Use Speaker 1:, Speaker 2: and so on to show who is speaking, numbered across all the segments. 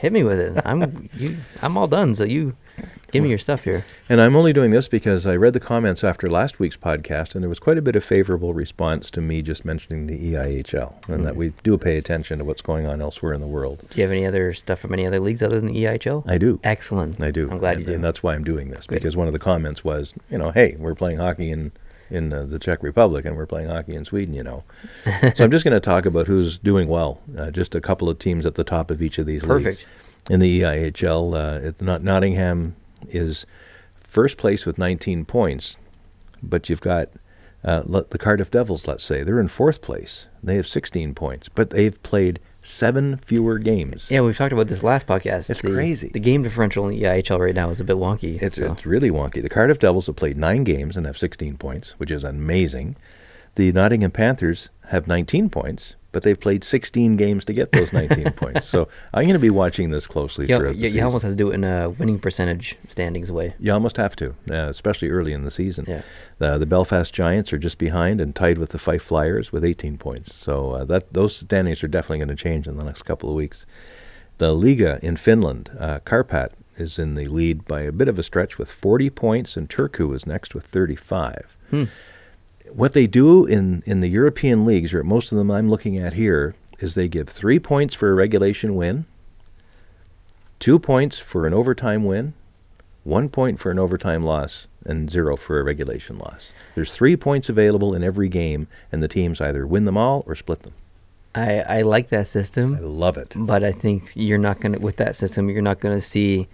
Speaker 1: Hit me with it. I'm all done. So you give me your stuff here.
Speaker 2: And I'm only doing this because I read the comments after last week's podcast, and there was quite a bit of favorable response to me just mentioning the EIHL, and that we do pay attention to what's going on elsewhere in the world.
Speaker 1: Do you have any other stuff from any other leagues other than the EIHL?
Speaker 2: I do.
Speaker 1: Excellent.
Speaker 2: I do.
Speaker 1: I'm glad you do.
Speaker 2: And that's why I'm doing this, because one of the comments was, hey, we're playing hockey in the Czech Republic, and we're playing hockey in Sweden, So I'm just going to talk about who's doing well, just a couple of teams at the top of each of these leagues.
Speaker 1: Perfect.
Speaker 2: In the EIHL, Nottingham is first place with 19 points, but you've got the Cardiff Devils, let's say. They're in fourth place. They have 16 points, but they've played 7 fewer games.
Speaker 1: Yeah, we've talked about this last podcast.
Speaker 2: It's crazy.
Speaker 1: The game differential in the EIHL right now is a bit wonky.
Speaker 2: It's really wonky. The Cardiff Devils have played 9 games and have 16 points, which is amazing. The Nottingham Panthers have 19 points, but they've played 16 games to get those 19 points. So I'm going to be watching this closely throughout the season.
Speaker 1: You almost have to do it in a winning percentage standings way.
Speaker 2: You almost have to, especially early in the season.
Speaker 1: Yeah.
Speaker 2: The Belfast Giants are just behind and tied with the Fife Flyers with 18 points. So those standings are definitely going to change in the next couple of weeks. The Liiga in Finland, Karpat is in the lead by a bit of a stretch with 40 points, and Turku is next with 35. What they do in the European leagues, or most of them I'm looking at here, is they give 3 points for a regulation win, 2 points for an overtime win, 1 point for an overtime loss, and 0 for a regulation loss. There's 3 points available in every game, and the teams either win them all or split them.
Speaker 1: I like that system.
Speaker 2: I love it.
Speaker 1: But I think you're not going to, with that system, you're not going to see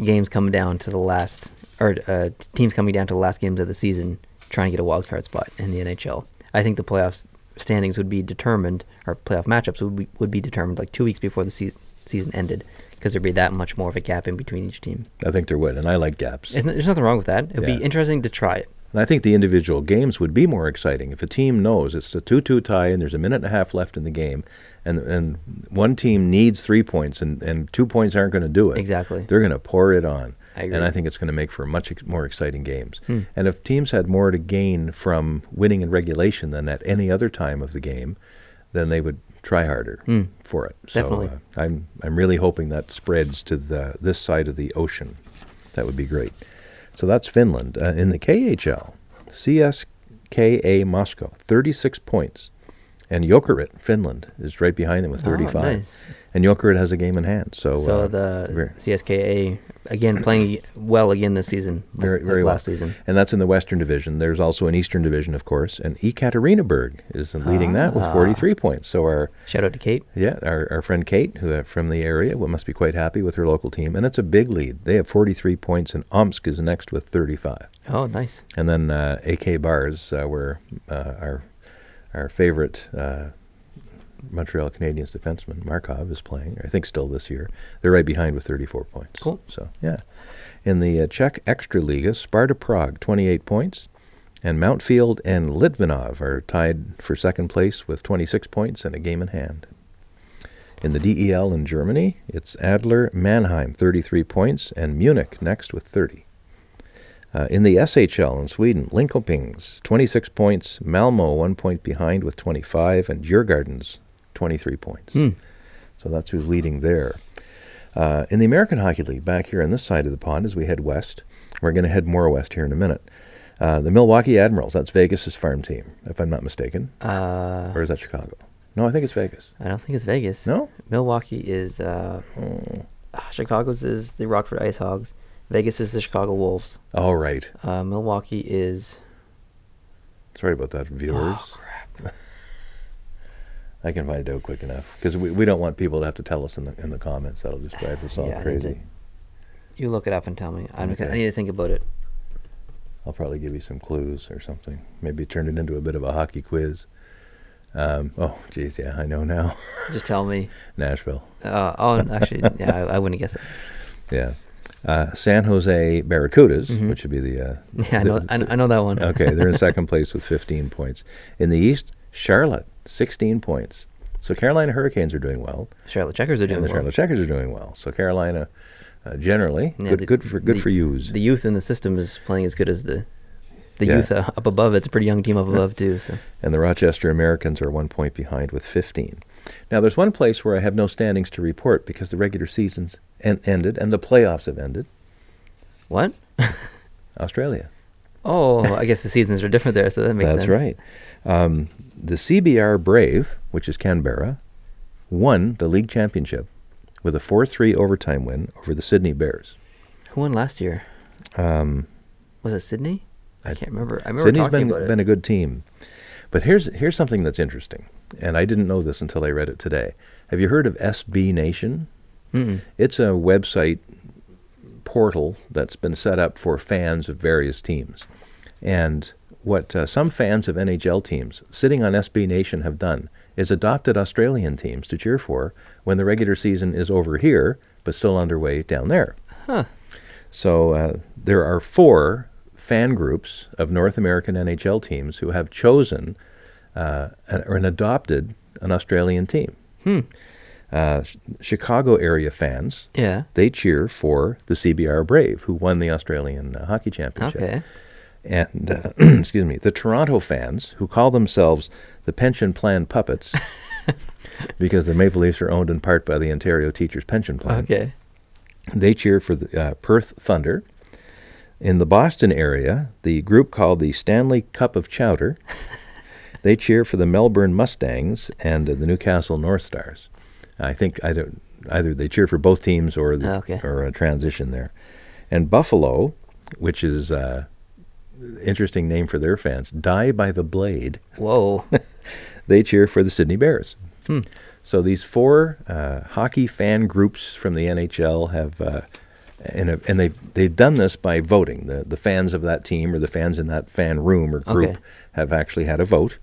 Speaker 1: games coming down to the last, or teams coming down to the last games of the season trying to get a wild card spot in the NHL. I think the playoff standings would be determined, or playoff matchups would be determined like 2 weeks before the season ended, because there'd be that much more of a gap in between each team.
Speaker 2: I think there would, and I like gaps.
Speaker 1: There's nothing wrong with that. It would be interesting to try it.
Speaker 2: And I think the individual games would be more exciting if a team knows it's a 2-2 tie and there's a minute and a half left in the game, and one team needs 3 points and 2 points aren't going to do it.
Speaker 1: Exactly.
Speaker 2: They're going to pour it on.
Speaker 1: I agree.
Speaker 2: And I think it's going to make for much more exciting games. And if teams had more to gain from winning in regulation than at any other time of the game, then they would try harder for it.
Speaker 1: Definitely.
Speaker 2: So I'm really hoping that spreads to this side of the ocean. That would be great. So that's Finland. In the KHL, CSKA Moscow, 36 points. And Jokerit, Finland, is right behind them with 35.
Speaker 1: Oh, nice.
Speaker 2: And Jokerit has a game in hand. So
Speaker 1: the CSKA, again, playing well again this season,
Speaker 2: very well.
Speaker 1: Last season.
Speaker 2: And that's in the Western Division. There's also an Eastern Division, of course. And Ekaterinburg is leading that with 43 points. So
Speaker 1: shout out to Kate.
Speaker 2: Yeah, our friend Kate, who from the area, must be quite happy with her local team. And it's a big lead. They have 43 points, and Omsk is next with 35.
Speaker 1: Oh, nice.
Speaker 2: And then AK Bars, where our favorite Montreal Canadiens defenseman, Markov, is playing, I think still this year. They're right behind with 34 points.
Speaker 1: Cool.
Speaker 2: So, yeah. In the Czech Extraliga, Sparta Prague, 28 points. And Mountfield and Litvinov are tied for second place with 26 points and a game in hand. In the DEL in Germany, it's Adler Mannheim, 33 points, and Munich next with 30. In the SHL in Sweden, Linköping's 26 points, Malmo 1 point behind with 25, and Djurgården's 23 points. So that's who's leading there. In the American Hockey League, back here on this side of the pond as we head west, we're going to head more west here in a minute. The Milwaukee Admirals, that's Vegas's farm team, if I'm not mistaken. Or is that Chicago? No, I think it's Vegas.
Speaker 1: I don't think it's Vegas.
Speaker 2: No?
Speaker 1: Milwaukee is, Chicago's is the Rockford Ice Hogs. Vegas is the Chicago Wolves.
Speaker 2: Oh, right.
Speaker 1: Milwaukee is...
Speaker 2: Sorry about that, viewers.
Speaker 1: Oh, crap.
Speaker 2: I can find it out quick enough, because we don't want people to have to tell us in the comments. That'll just drive us all crazy.
Speaker 1: You look it up and tell me. I need to think about it.
Speaker 2: I'll probably give you some clues or something. Maybe turn it into a bit of a hockey quiz. Oh, geez, yeah, I know now.
Speaker 1: Just tell me.
Speaker 2: Nashville.
Speaker 1: Actually, yeah, I wouldn't guess it.
Speaker 2: Yeah. San Jose Barracudas, which would be the...
Speaker 1: I know that one.
Speaker 2: Okay, they're in second place with 15 points. In the East, Charlotte, 16 points. So Carolina Hurricanes are doing well.
Speaker 1: Charlotte Checkers are doing well.
Speaker 2: The Charlotte Checkers are doing well. So Carolina, generally, good for yous.
Speaker 1: The youth in the system is playing as good as the youth up above. It's a pretty young team up above, too. So.
Speaker 2: And the Rochester Americans are 1 point behind with 15. Now, there's one place where I have no standings to report because the regular season's ended and the playoffs have ended.
Speaker 1: What?
Speaker 2: Australia.
Speaker 1: Oh, I guess the seasons are different there, so that makes sense.
Speaker 2: That's right. The CBR Brave, which is Canberra, won the league championship with a 4-3 overtime win over the Sydney Bears.
Speaker 1: Who won last year? Was it Sydney? I can't remember. I remember
Speaker 2: Sydney's
Speaker 1: talking about it.
Speaker 2: been a good team. But here's something that's interesting, and I didn't know this until I read it today. Have you heard of SB Nation?
Speaker 1: Mm-mm.
Speaker 2: It's a website portal that's been set up for fans of various teams. And what some fans of NHL teams sitting on SB Nation have done is adopted Australian teams to cheer for when the regular season is over here, but still underway down there.
Speaker 1: Huh.
Speaker 2: So there are 4 fan groups of North American NHL teams who have chosen and adopted an Australian team. Chicago area fans,
Speaker 1: Yeah.
Speaker 2: they cheer for the CBR Brave, who won the Australian Hockey Championship.
Speaker 1: Okay.
Speaker 2: And, excuse me, the Toronto fans, who call themselves the Pension Plan Puppets, because the Maple Leafs are owned in part by the Ontario Teachers Pension Plan,
Speaker 1: Okay.
Speaker 2: they cheer for the Perth Thunder. In the Boston area, the group called the Stanley Cup of Chowder, they cheer for the Melbourne Mustangs and the Newcastle North Stars. I think either they cheer for both teams or or a transition there. And Buffalo, which is interesting name for their fans, Die by the Blade.
Speaker 1: Whoa.
Speaker 2: They cheer for the Sydney Bears.
Speaker 1: Hmm.
Speaker 2: So these 4 hockey fan groups from the NHL have, and they've done this by voting. The fans of that team or the fans in that fan room or group have actually had a vote.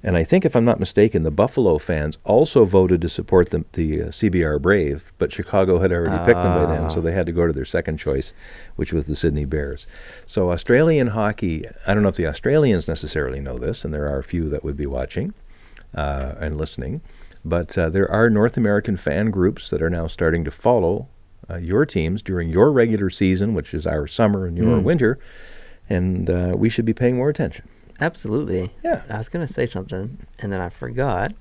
Speaker 2: And I think, if I'm not mistaken, the Buffalo fans also voted to support the CBR Brave, but Chicago had already picked them by then, so they had to go to their second choice, which was the Sydney Bears. So Australian hockey, I don't know if the Australians necessarily know this, and there are a few that would be watching and listening, but there are North American fan groups that are now starting to follow your teams during your regular season, which is our summer and your winter, and we should be paying more attention.
Speaker 1: Absolutely.
Speaker 2: Yeah.
Speaker 1: I was going to say something, and then I forgot.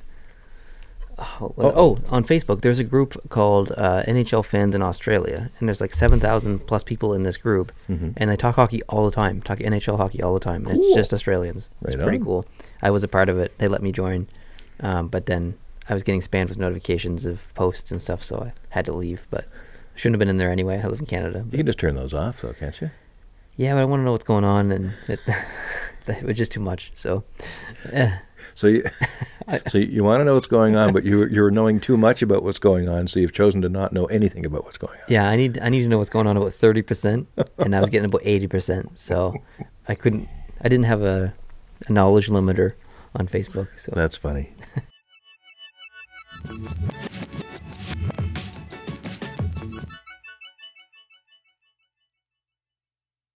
Speaker 1: On Facebook, there's a group called NHL Fans in Australia, and there's like 7,000 plus people in this group, and they talk hockey all the time, talk NHL hockey all the time, and it's just Australians. It's pretty cool. I was a part of it. They let me join, but then I was getting spammed with notifications of posts and stuff, so I had to leave, but I shouldn't have been in there anyway. I live in Canada.
Speaker 2: You can just turn those off, though, can't you?
Speaker 1: Yeah, but I want to know what's going on, and it was just too much, so...
Speaker 2: So you want to know what's going on, but you're knowing too much about what's going on, so you've chosen to not know anything about what's going on.
Speaker 1: Yeah, I need to know what's going on about 30%, and I was getting about 80%. So I didn't have a knowledge limiter on Facebook. So
Speaker 2: that's funny.